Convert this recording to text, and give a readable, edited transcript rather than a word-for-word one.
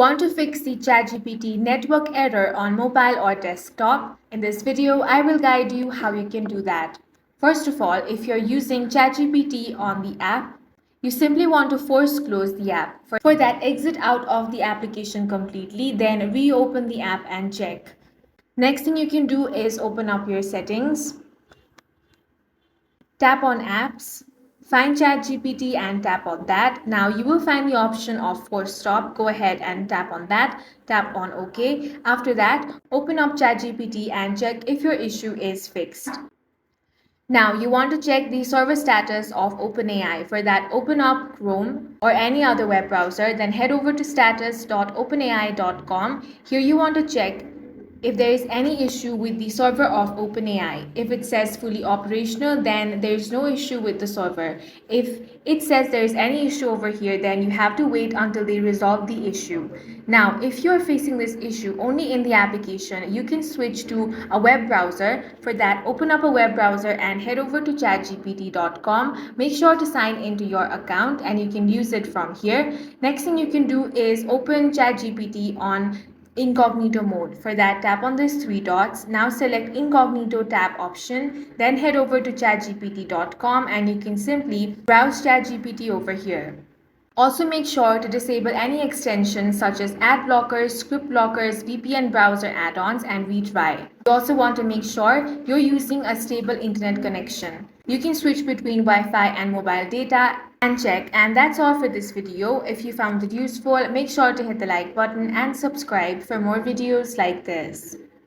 Want to fix the ChatGPT network error on mobile or desktop? In this video, I will guide you how you can do that. First of all, if you're using ChatGPT on the app, you simply want to force close the app. For that, exit out of the application completely, then reopen the app and check. Next thing you can do is open up your settings, tap on apps, find ChatGPT and tap on that. Now you will find the option of force stop. Go ahead and tap on that. Tap on OK. After that, open up ChatGPT and check if your issue is fixed. Now you want to check the server status of OpenAI. For that, open up Chrome or any other web browser, then head over to status.openai.com. Here you want to check if there is any issue with the server of OpenAI. If it says fully operational, then there is no issue with the server. If it says there is any issue over here, then you have to wait until they resolve the issue. Now, if you are facing this issue only in the application, you can switch to a web browser. For that, open up a web browser and head over to chatgpt.com. Make sure to sign into your account and you can use it from here. Next thing you can do is open ChatGPT on incognito mode. For that, tap on these three dots. Now select incognito tab option, then head over to chatgpt.com and you can simply browse ChatGPT over here. Also make sure to disable any extensions such as ad blockers, script blockers, VPN browser add-ons and retry. You also want to make sure you're using a stable internet connection. You can switch between Wi-Fi and mobile data and check. And that's all for this video. If you found it useful, make sure to hit the like button and subscribe for more videos like this.